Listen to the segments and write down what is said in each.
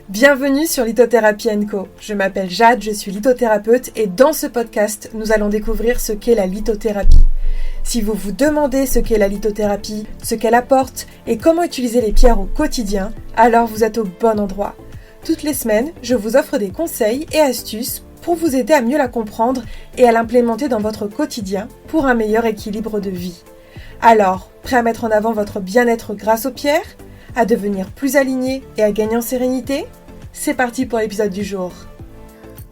Bienvenue sur Lithothérapie & Co. Je m'appelle Jade, je suis lithothérapeute et dans ce podcast, nous allons découvrir ce qu'est la lithothérapie. Si vous vous demandez ce qu'est la lithothérapie, ce qu'elle apporte et comment utiliser les pierres au quotidien, alors vous êtes au bon endroit. Toutes les semaines, je vous offre des conseils et astuces pour vous aider à mieux la comprendre et à l'implémenter dans votre quotidien pour un meilleur équilibre de vie. Alors, prêt à mettre en avant votre bien-être grâce aux pierres ? À devenir plus aligné et à gagner en sérénité ? C'est parti pour l'épisode du jour.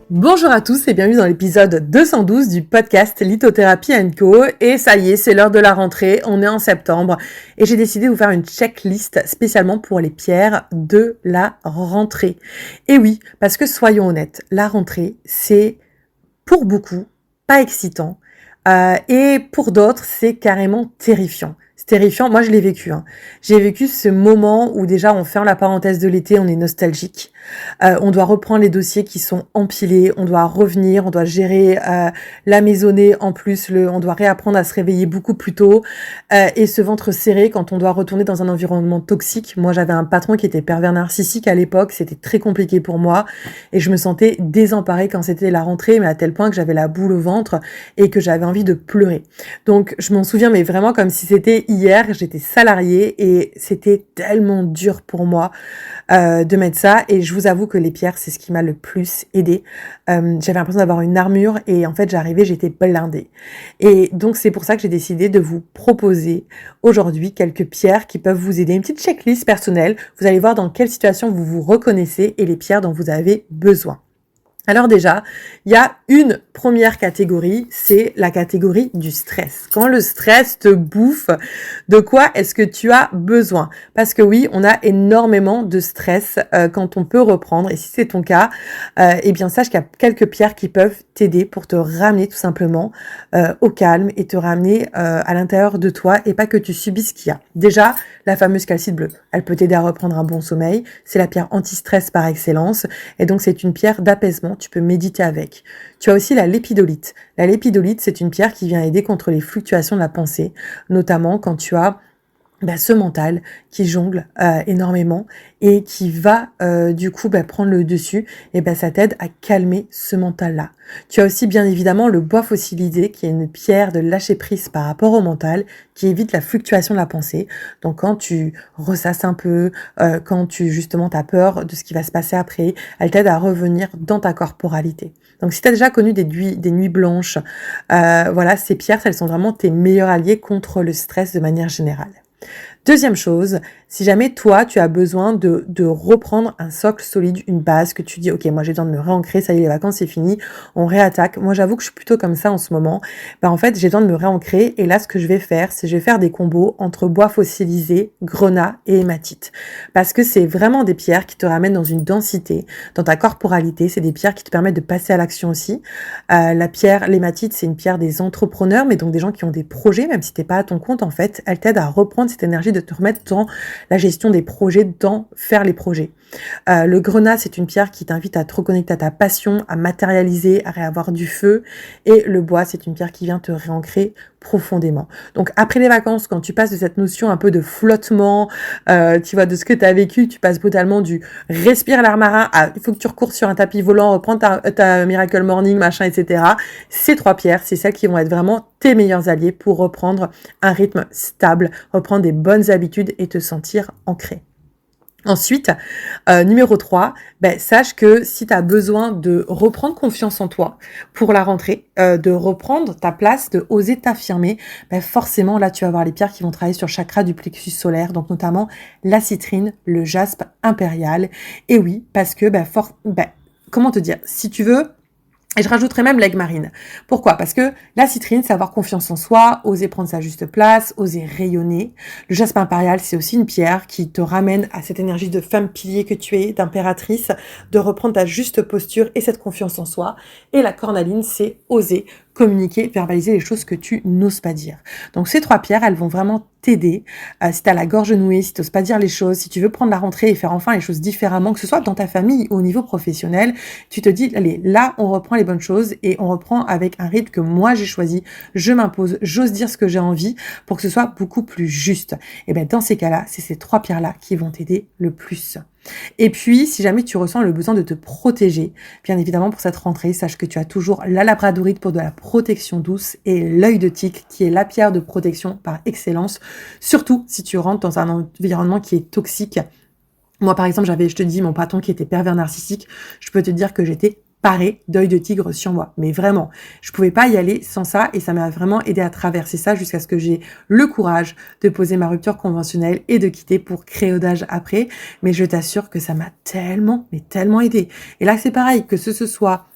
Bonjour à tous et bienvenue dans l'épisode 212 du podcast Lithothérapie & Co. Et ça y est, c'est l'heure de la rentrée, on est en septembre et j'ai décidé de vous faire une checklist spécialement pour les pierres de la rentrée. Et oui, parce que soyons honnêtes, la rentrée, c'est pour beaucoup pas excitant et pour d'autres, c'est carrément terrifiant. C'est terrifiant, moi je l'ai vécu. J'ai vécu ce moment où déjà on ferme la parenthèse de l'été, on est nostalgique. On doit reprendre les dossiers qui sont empilés, on doit revenir, on doit gérer la maisonnée en plus, on doit réapprendre à se réveiller beaucoup plus tôt et ce ventre serré quand on doit retourner dans un environnement toxique. Moi j'avais un patron qui était pervers narcissique à l'époque, c'était très compliqué pour moi et je me sentais désemparée quand c'était la rentrée, mais à tel point que j'avais la boule au ventre et que j'avais envie de pleurer. Donc je m'en souviens mais vraiment comme si c'était hier, j'étais salariée et c'était tellement dur pour moi de mettre ça et je vous avoue que les pierres c'est ce qui m'a le plus aidée. J'avais l'impression d'avoir une armure et en fait j'arrivais, j'étais blindée. Et donc c'est pour ça que j'ai décidé de vous proposer aujourd'hui quelques pierres qui peuvent vous aider, une petite checklist personnelle. Vous allez voir dans quelle situation vous vous reconnaissez et les pierres dont vous avez besoin. Alors déjà, il y a une première catégorie, c'est la catégorie du stress. Quand le stress te bouffe, de quoi est-ce que tu as besoin ? Parce que oui, on a énormément de stress quand on peut reprendre. Et si c'est ton cas, eh bien sache qu'il y a quelques pierres qui peuvent t'aider pour te ramener tout simplement au calme et te ramener à l'intérieur de toi et pas que tu subisses ce qu'il y a. Déjà, la fameuse calcite bleue, elle peut t'aider à reprendre un bon sommeil. C'est la pierre anti-stress par excellence et donc c'est une pierre d'apaisement. Tu peux méditer avec. Tu as aussi la lépidolite. La lépidolite, c'est une pierre qui vient aider contre les fluctuations de la pensée, notamment quand tu as ce mental qui jongle énormément et qui va du coup prendre le dessus, et ça t'aide à calmer ce mental-là. Tu as aussi bien évidemment le bois fossilisé qui est une pierre de lâcher prise par rapport au mental qui évite la fluctuation de la pensée. Donc quand tu ressasses un peu, quand tu justement t'as peur de ce qui va se passer après, elle t'aide à revenir dans ta corporalité. Donc si tu as déjà connu des nuits blanches, voilà, ces pierres, elles sont vraiment tes meilleurs alliés contre le stress de manière générale. Deuxième chose, si jamais toi, tu as besoin de reprendre un socle solide, une base, que tu dis, ok, moi j'ai besoin de me réancrer, ça y est, les vacances c'est fini, on réattaque. Moi j'avoue que je suis plutôt comme ça en ce moment. En fait, j'ai besoin de me réancrer et là, ce que je vais faire, c'est je vais faire des combos entre bois fossilisé, grenat et hématite. Parce que c'est vraiment des pierres qui te ramènent dans une densité, dans ta corporalité. C'est des pierres qui te permettent de passer à l'action aussi. L'hématite, c'est une pierre des entrepreneurs, mais donc des gens qui ont des projets, même si t'es pas à ton compte, en fait, elle t'aide à reprendre cette énergie de te remettre dans la gestion des projets, dans faire les projets. Le grenat, c'est une pierre qui t'invite à te reconnecter à ta passion, à matérialiser, à réavoir du feu. Et le bois, c'est une pierre qui vient te réancrer profondément. Donc après les vacances, quand tu passes de cette notion un peu de flottement, tu vois, de ce que tu as vécu, tu passes brutalement du respire l'air marin à il faut que tu recours sur un tapis volant, reprends ta Miracle Morning, machin, etc. Ces trois pierres, c'est celles qui vont être vraiment tes meilleurs alliés pour reprendre un rythme stable, reprendre des bonnes habitudes et te sentir ancré. Ensuite, numéro 3, sache que si tu as besoin de reprendre confiance en toi pour la rentrée, de reprendre ta place, de oser t'affirmer, forcément là tu vas avoir les pierres qui vont travailler sur le chakra du plexus solaire, donc notamment la citrine, le jaspe impérial. Et oui, parce que comment te dire, si tu veux. Et je rajouterais même l'aigle marine. Pourquoi ? Parce que la citrine, c'est avoir confiance en soi, oser prendre sa juste place, oser rayonner. Le jaspe impérial, c'est aussi une pierre qui te ramène à cette énergie de femme pilier que tu es, d'impératrice, de reprendre ta juste posture et cette confiance en soi. Et la cornaline, c'est oser communiquer, verbaliser les choses que tu n'oses pas dire. Donc ces trois pierres, elles vont vraiment t'aider. Si tu as la gorge nouée, si tu n'oses pas dire les choses, si tu veux prendre la rentrée et faire enfin les choses différemment, que ce soit dans ta famille ou au niveau professionnel, tu te dis, allez, là, on reprend les bonnes choses et on reprend avec un rythme que moi j'ai choisi, je m'impose, j'ose dire ce que j'ai envie pour que ce soit beaucoup plus juste. Et bien dans ces cas-là, c'est ces trois pierres-là qui vont t'aider le plus. Et puis, si jamais tu ressens le besoin de te protéger, bien évidemment pour cette rentrée, sache que tu as toujours la labradorite pour de la protection douce et l'œil de tigre qui est la pierre de protection par excellence, surtout si tu rentres dans un environnement qui est toxique. Moi, par exemple, je te dis, mon patron qui était pervers narcissique, je peux te dire que j'étais parée d'œil de tigre sur moi. Mais vraiment, je pouvais pas y aller sans ça et ça m'a vraiment aidé à traverser ça jusqu'à ce que j'ai le courage de poser ma rupture conventionnelle et de quitter pour créer Audace après. Mais je t'assure que ça m'a tellement, mais tellement aidé. Et là, c'est pareil, que ce soit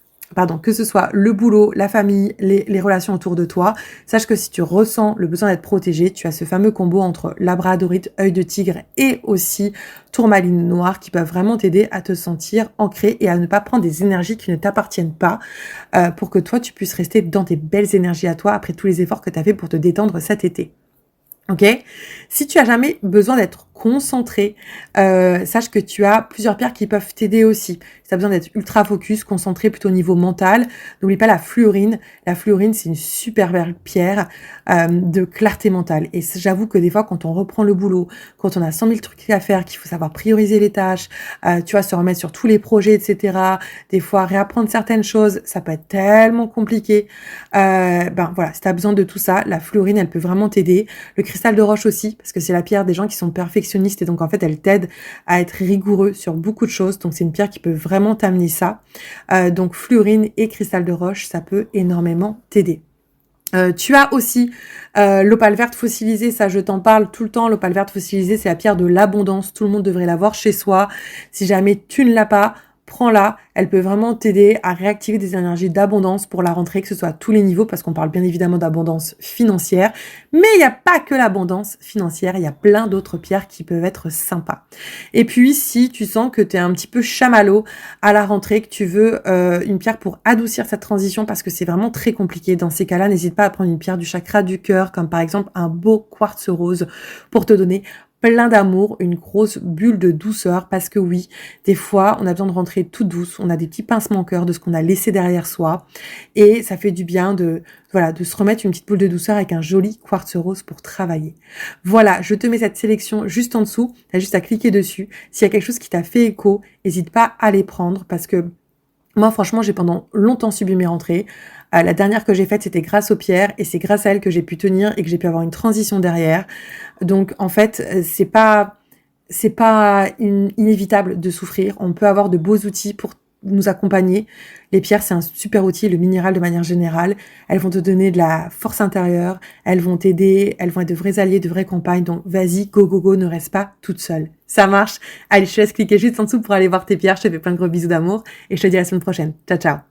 le boulot, la famille, les relations autour de toi, sache que si tu ressens le besoin d'être protégé, tu as ce fameux combo entre labradorite, œil de tigre et aussi tourmaline noire qui peuvent vraiment t'aider à te sentir ancré et à ne pas prendre des énergies qui ne t'appartiennent pas pour que toi, tu puisses rester dans tes belles énergies à toi après tous les efforts que tu as fait pour te détendre cet été. Ok? Si tu as jamais besoin d'être concentré, sache que tu as plusieurs pierres qui peuvent t'aider aussi. Si tu as besoin d'être ultra focus, concentré plutôt au niveau mental, n'oublie pas la fluorine. La fluorine, c'est une super belle pierre de clarté mentale. Et j'avoue que des fois, quand on reprend le boulot, quand on a 100 000 trucs à faire, qu'il faut savoir prioriser les tâches, tu vois, se remettre sur tous les projets, etc. Des fois, réapprendre certaines choses, ça peut être tellement compliqué. Voilà, si tu as besoin de tout ça, la fluorine, elle peut vraiment t'aider. Le cristal de roche aussi, parce que c'est la pierre des gens qui sont perfectionnistes et donc en fait elle t'aide à être rigoureux sur beaucoup de choses, donc c'est une pierre qui peut vraiment t'amener ça. Donc fluorine et cristal de roche, ça peut énormément t'aider. Tu as aussi l'opale verte fossilisée, ça je t'en parle tout le temps. L'opale verte fossilisée, c'est la pierre de l'abondance, tout le monde devrait l'avoir chez soi. Si jamais tu ne l'as pas, prends-la, elle peut vraiment t'aider à réactiver des énergies d'abondance pour la rentrée, que ce soit à tous les niveaux, parce qu'on parle bien évidemment d'abondance financière, mais il n'y a pas que l'abondance financière, il y a plein d'autres pierres qui peuvent être sympas. Et puis, si tu sens que tu es un petit peu chamallow à la rentrée, que tu veux une pierre pour adoucir cette transition, parce que c'est vraiment très compliqué, dans ces cas-là, n'hésite pas à prendre une pierre du chakra du cœur, comme par exemple un beau quartz rose, pour te donner plein d'amour, une grosse bulle de douceur, parce que oui, des fois, on a besoin de rentrer toute douce, on a des petits pincements au cœur de ce qu'on a laissé derrière soi, et ça fait du bien de se remettre une petite boule de douceur avec un joli quartz rose pour travailler. Voilà, je te mets cette sélection juste en dessous, t'as juste à cliquer dessus. S'il y a quelque chose qui t'a fait écho, n'hésite pas à les prendre, parce que moi, franchement, j'ai pendant longtemps subi mes rentrées. La dernière que j'ai faite, c'était grâce aux pierres et c'est grâce à elles que j'ai pu tenir et que j'ai pu avoir une transition derrière. Donc, en fait, c'est pas inévitable de souffrir. On peut avoir de beaux outils pour nous accompagner. Les pierres, c'est un super outil, le minéral de manière générale. Elles vont te donner de la force intérieure, elles vont t'aider, elles vont être de vrais alliés, de vraies compagnes. Donc, vas-y, go, go, go, ne reste pas toute seule. Ça marche. Allez, je te laisse cliquer juste en dessous pour aller voir tes pierres. Je te fais plein de gros bisous d'amour et je te dis à la semaine prochaine. Ciao, ciao.